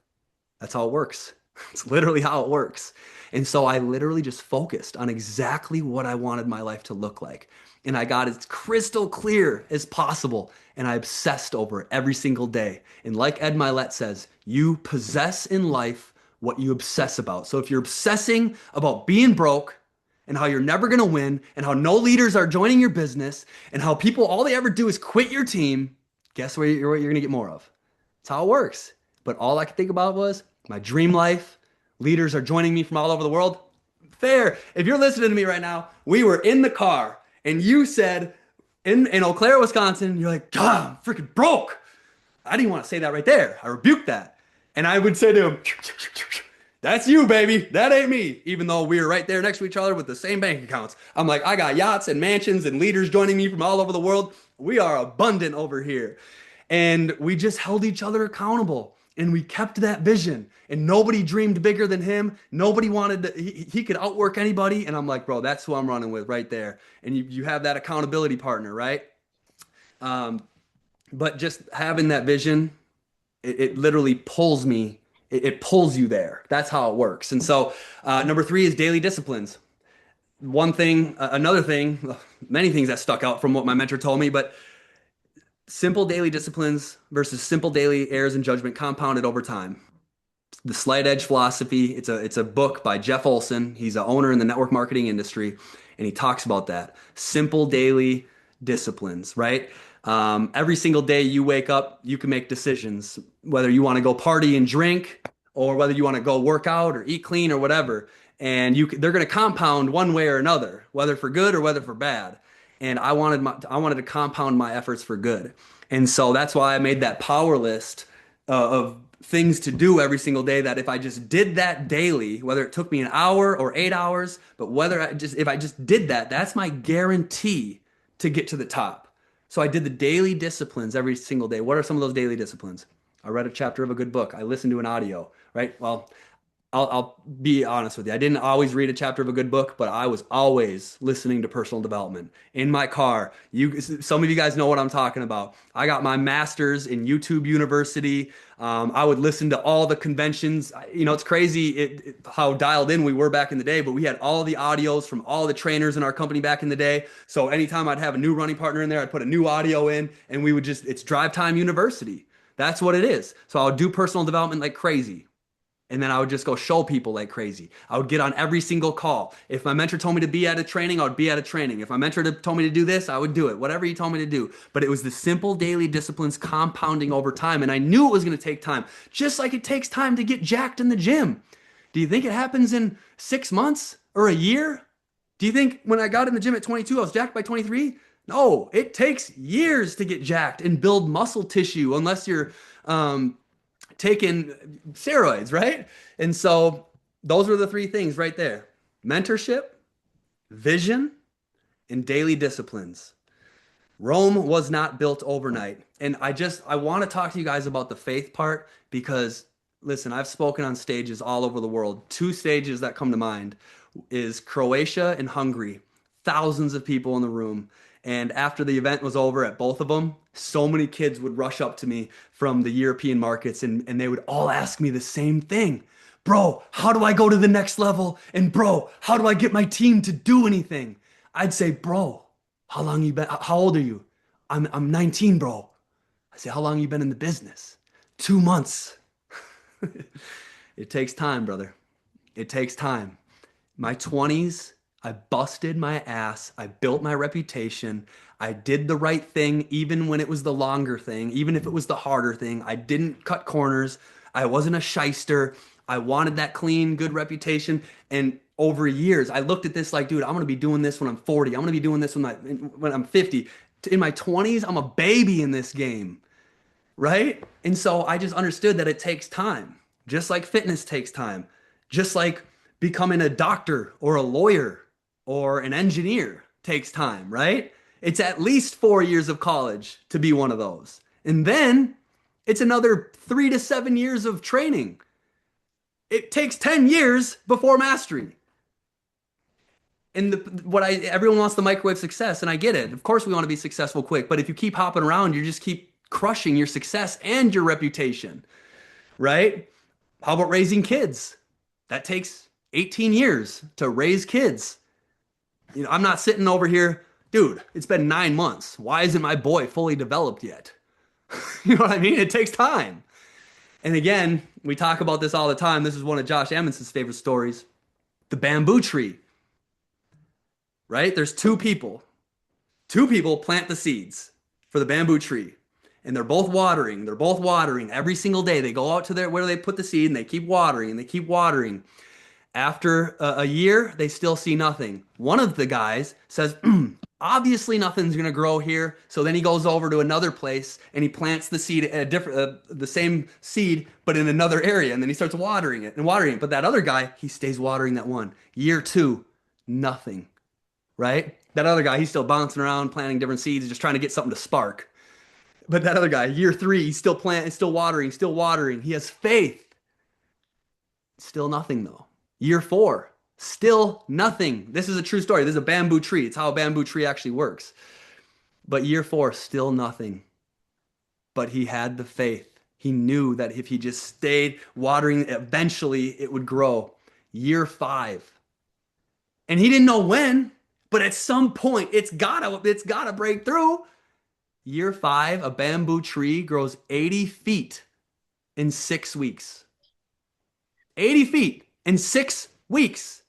That's how it works. It's literally how it works. And so I literally just focused on exactly what I wanted my life to look like. And I got as crystal clear as possible. And I obsessed over it every single day. And like Ed Milet says, you possess in life what you obsess about. So if you're obsessing about being broke and how you're never going to win and how no leaders are joining your business and how people, all they ever do is quit your team, guess what you're going to get more of? That's how it works. But all I could think about was my dream life. Leaders are joining me from all over the world. Fair. If you're listening to me right now, we were in the car and you said in Eau Claire, Wisconsin, you're like, God, I'm freaking broke. I didn't want to say that right there. I rebuked that. And I would say to him, that's you, baby. That ain't me. Even though we were right there next to each other with the same bank accounts. I'm like, I got yachts and mansions and leaders joining me from all over the world. We are abundant over here. And we just held each other accountable. And we kept that vision. And nobody dreamed bigger than him. Nobody wanted to, he could outwork anybody. And I'm like, bro, that's who I'm running with right there. And you have that accountability partner, right? But just having that vision, it literally pulls me. It pulls you there. That's how it works. And so number three is daily disciplines. One thing, another thing, many things that stuck out from what my mentor told me, but simple daily disciplines versus simple daily errors and judgment compounded over time. The Slight Edge Philosophy, it's a book by Jeff Olson. He's an owner in the network marketing industry, and he talks about that. Simple daily disciplines, right? Every single day you wake up, you can make decisions, whether you want to go party and drink or whether you want to go work out or eat clean or whatever. And they're going to compound one way or another, whether for good or whether for bad. And I wanted to compound my efforts for good. And so that's why I made that power list of things to do every single day, that if I just did that daily, whether it took me an hour or 8 hours, but if I just did that, that's my guarantee to get to the top. So I did the daily disciplines every single day. What are some of those daily disciplines? I read a chapter of a good book. I listened to an audio, right? Well, I'll be honest with you. I didn't always read a chapter of a good book, but I was always listening to personal development in my car. Some of you guys know what I'm talking about. I got my master's in YouTube University. I would listen to all the conventions. It's crazy how dialed in we were back in the day, but we had all the audios from all the trainers in our company back in the day. So anytime I'd have a new running partner in there, I'd put a new audio in, and it's drive time university. That's what it is. So I would do personal development like crazy. And then I would just go show people like crazy. I would get on every single call. If my mentor told me to be at a training, I would be at a training. If my mentor told me to do this, I would do it. Whatever he told me to do. But it was the simple daily disciplines compounding over time. And I knew it was going to take time, just like it takes time to get jacked in the gym. Do you think it happens in 6 months or a year? Do you think when I got in the gym at 22, I was jacked by 23? No, it takes years to get jacked and build muscle tissue unless you're taking steroids, right? And so those were the three things right there: mentorship, vision, and daily disciplines. Rome was not built overnight. And I want to talk to you guys about the faith part because listen, I've spoken on stages all over the world. Two stages that come to mind is Croatia and Hungary. Thousands of people in the room. And after the event was over at both of them, so many kids would rush up to me from the European markets and they would all ask me the same thing. Bro, how do I go to the next level? And bro, how do I get my team to do anything? I'd say, bro, how old are you? I'm 19, bro. I say, how long you been in the business? 2 months. It takes time, brother. It takes time. My 20s, I busted my ass. I built my reputation. I did the right thing, even when it was the longer thing, even if it was the harder thing. I didn't cut corners. I wasn't a shyster. I wanted that clean, good reputation. And over years, I looked at this like, dude, I'm going to be doing this when I'm 40. I'm going to be doing this when I'm 50. In my 20s, I'm a baby in this game, right? And so I just understood that it takes time, just like fitness takes time, just like becoming a doctor or a lawyer or an engineer takes time, right? It's at least 4 years of college to be one of those. And then it's another 3 to 7 years of training. It takes 10 years before mastery. And everyone wants the microwave success, and I get it. Of course, we want to be successful quick, but if you keep hopping around, you just keep crushing your success and your reputation, right? How about raising kids? That takes 18 years to raise kids. I'm not sitting over here, dude, it's been 9 months. Why isn't my boy fully developed yet? You know what I mean? It takes time. And again, we talk about this all the time. This is one of Josh Emmons's favorite stories. The bamboo tree, right? There's two people. Two people plant the seeds for the bamboo tree. And they're both watering. They're both watering every single day. They go out to where they put the seed and they keep watering and they keep watering. After a year, they still see nothing. One of the guys says, obviously nothing's going to grow here. So then he goes over to another place and he plants the seed, the same seed, but in another area. And then he starts watering it and watering it. But that other guy, he stays watering that one. Year two, nothing, right? That other guy, he's still bouncing around, planting different seeds, just trying to get something to spark. But that other guy, year three, he's still planting, still watering, still watering. He has faith. Still nothing though. Year four, still nothing. This is a true story. This is a bamboo tree. It's how a bamboo tree actually works. But year four, still nothing. But he had the faith. He knew that if he just stayed watering, eventually it would grow. Year 5. And he didn't know when, but at some point it's gotta break through. Year 5, a bamboo tree grows 80 feet in 6 weeks. 80 feet in 6 weeks.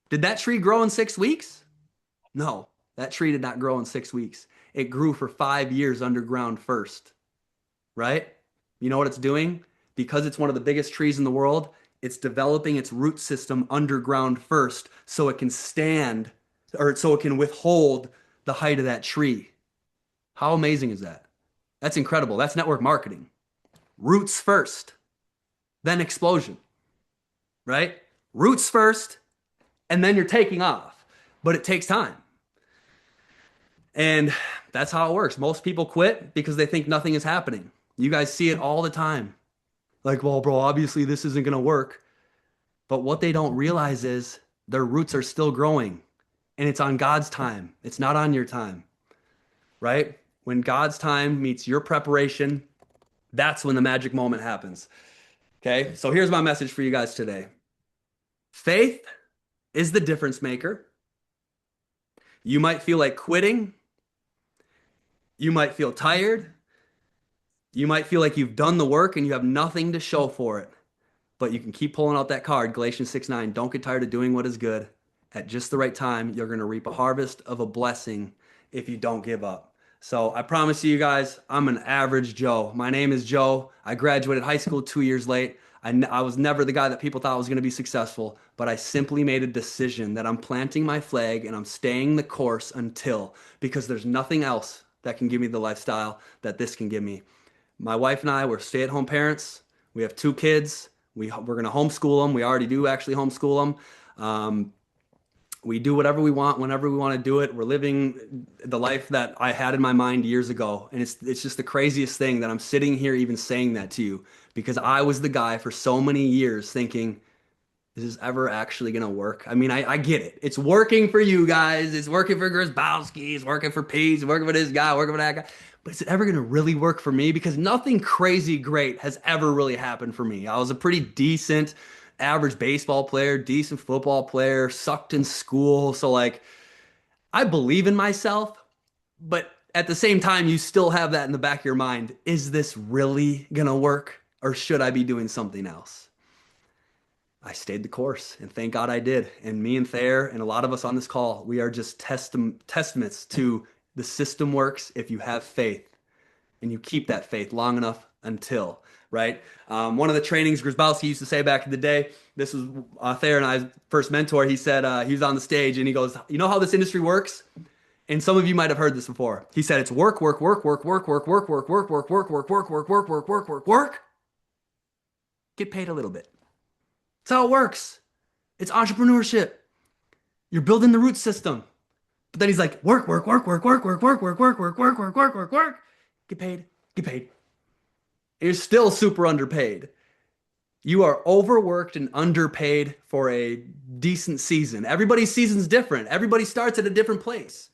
Did that tree grow in 6 weeks? No, that tree did not grow in 6 weeks. It grew for 5 years underground first, right? You know what it's doing? Because it's one of the biggest trees in the world, it's developing its root system underground first so it can stand or so it can withhold the height of that tree. How amazing is that? That's incredible. That's network marketing. Roots first, then explosion, right? Roots first, and then you're taking off. But it takes time. And that's how it works. Most people quit because they think nothing is happening. You guys see it all the time. Like, well, bro, obviously this isn't going to work. But what they don't realize is their roots are still growing and it's on God's time. It's not on your time, right? When God's time meets your preparation, that's when the magic moment happens. Okay. So here's my message for you guys today. Faith is the difference maker. You might feel like quitting. You might feel tired. You might feel like you've done the work and you have nothing to show for it. But you can keep pulling out that card, Galatians 6:9. Don't get tired of doing what is good. At just the right time, you're going to reap a harvest of a blessing if you don't give up. So I promise you guys, I'm an average Joe. My name is Joe. I graduated high school 2 years late. I was never the guy that people thought was going to be successful, but I simply made a decision that I'm planting my flag and I'm staying the course until, because there's nothing else that can give me the lifestyle that this can give me. My wife and I were stay-at-home parents. We have 2 kids. We're going to homeschool them. We already do actually homeschool them. We do whatever we want whenever we want to do it. We're living the life that I had in my mind years ago. And it's just the craziest thing that I'm sitting here even saying that to you because I was the guy for so many years thinking, is this ever actually going to work? I mean, I get it. It's working for you guys. It's working for Grzybowski. It's working for Pete. It's working for this guy, working for that guy. But is it ever going to really work for me? Because nothing crazy great has ever really happened for me. I was a pretty decent, average baseball player, decent football player, sucked in school. So, like, I believe in myself, but at the same time, you still have that in the back of your mind. Is this really going to work? Or should I be doing something else? I stayed the course, and thank God I did. And me and Thayer and a lot of us on this call, we are just testaments to the system works if you have faith and you keep that faith long enough until, right? One of the trainings Grzybowski used to say back in the day, this was Thayer and I's first mentor. He said, he was on the stage and he goes, you know how this industry works? And some of you might have heard this before. He said, it's work, work, work, work, work, work, work, work, work, work, work, work, work, work, work, work, work, work, work. Get paid a little bit. That's how it works. It's entrepreneurship. You're building the root system. But then he's like, work, work, work, work, work, work, work, work, work, work, work, work, work, work, work. Get paid, get paid. You're still super underpaid. You are overworked and underpaid for a decent season. Everybody's season's different. Everybody starts at a different place.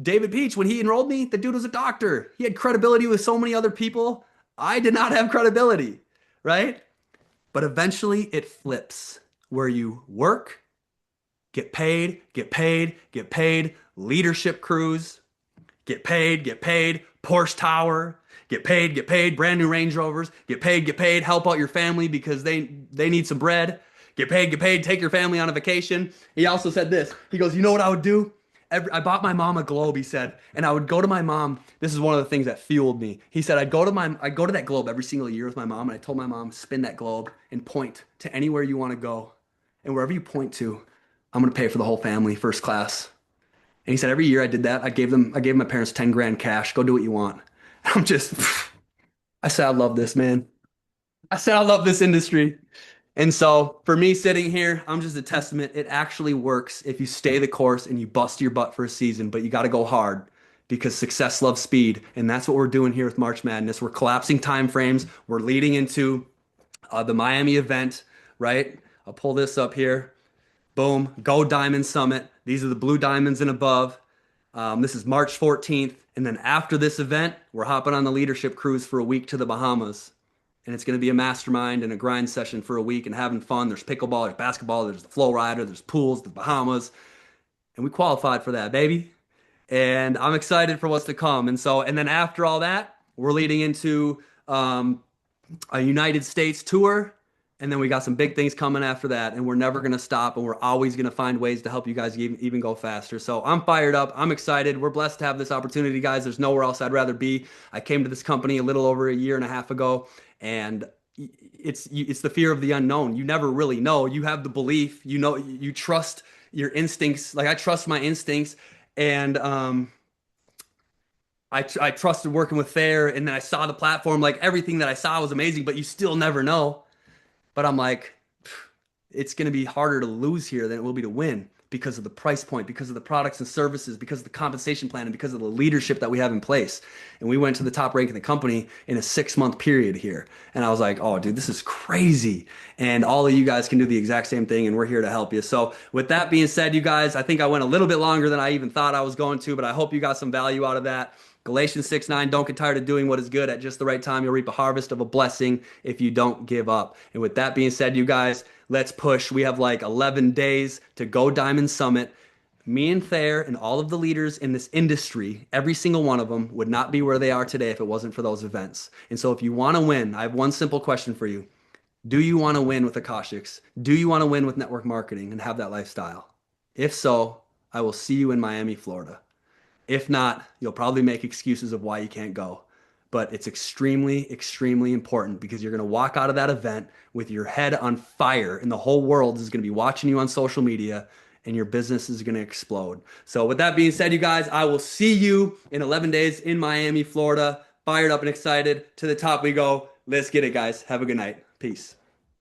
David Peach, when he enrolled me, the dude was a doctor. He had credibility with so many other people. I did not have credibility, right? But eventually it flips where you work, get paid, get paid, get paid, leadership crews, get paid, Porsche Tower, get paid, brand new Range Rovers, get paid, help out your family because they need some bread, get paid, take your family on a vacation. He also said this. He goes, you know what I would do? I bought my mom a globe, he said, and I would go to my mom. This is one of the things that fueled me. He said, I'd go to that globe every single year with my mom, and I told my mom, spin that globe and point to anywhere you want to go. And wherever you point to, I'm going to pay for the whole family, first class. And he said, every year I did that. I gave my parents 10 grand cash. Go do what you want. I'm just, I said, I love this, man. I said, I love this industry. And so for me sitting here, I'm just a testament. It actually works if you stay the course and you bust your butt for a season, but you got to go hard because success loves speed. And that's what we're doing here with March Madness. We're collapsing time frames. We're leading into the Miami event, right? I'll pull this up here. Boom. Go Diamond Summit. These are the blue diamonds and above. This is March 14th. And then after this event, we're hopping on the leadership cruise for a week to the Bahamas. And it's going to be a mastermind and a grind session for a week and having fun. There's pickleball, there's basketball, there's the flow rider, there's pools, the Bahamas. And we qualified for that, baby. And I'm excited for what's to come. And then after all that, we're leading into a United States tour. And then we got some big things coming after that. And we're never going to stop. And we're always going to find ways to help you guys even go faster. So I'm fired up. I'm excited. We're blessed to have this opportunity, guys. There's nowhere else I'd rather be. I came to this company a little over a year and a half ago. And it's the fear of the unknown. You never really know. You have the belief. You know, you trust your instincts. Like I trust my instincts. And I trusted working with Fair, and then I saw the platform. Like everything that I saw was amazing, but you still never know. But I'm like, it's going to be harder to lose here than it will be to win. because of the price point, because of the products and services, because of the compensation plan, and because of the leadership that we have in place. And we went to the top rank in the company in a 6 month period here. And I was like, oh, dude, this is crazy. And all of you guys can do the exact same thing, and we're here to help you. So, with that being said, you guys, I think I went a little bit longer than I even thought I was going to, but I hope you got some value out of that. Galatians 6:9, don't get tired of doing what is good. At just the right time, you'll reap a harvest of a blessing if you don't give up. And with that being said, you guys, let's push. We have like 11 days to go Diamond Summit. Me and Thayer and all of the leaders in this industry, every single one of them, would not be where they are today if it wasn't for those events. And so if you want to win, I have one simple question for you. Do you want to win with Akashx? Do you want to win with network marketing and have that lifestyle? If so, I will see you in Miami, Florida. If not, you'll probably make excuses of why you can't go. But it's extremely, extremely important because you're going to walk out of that event with your head on fire, and the whole world is going to be watching you on social media, and your business is going to explode. So, with that being said, you guys, I will see you in 11 days in Miami, Florida. Fired up and excited. To the top we go. Let's get it, guys. Have a good night. Peace.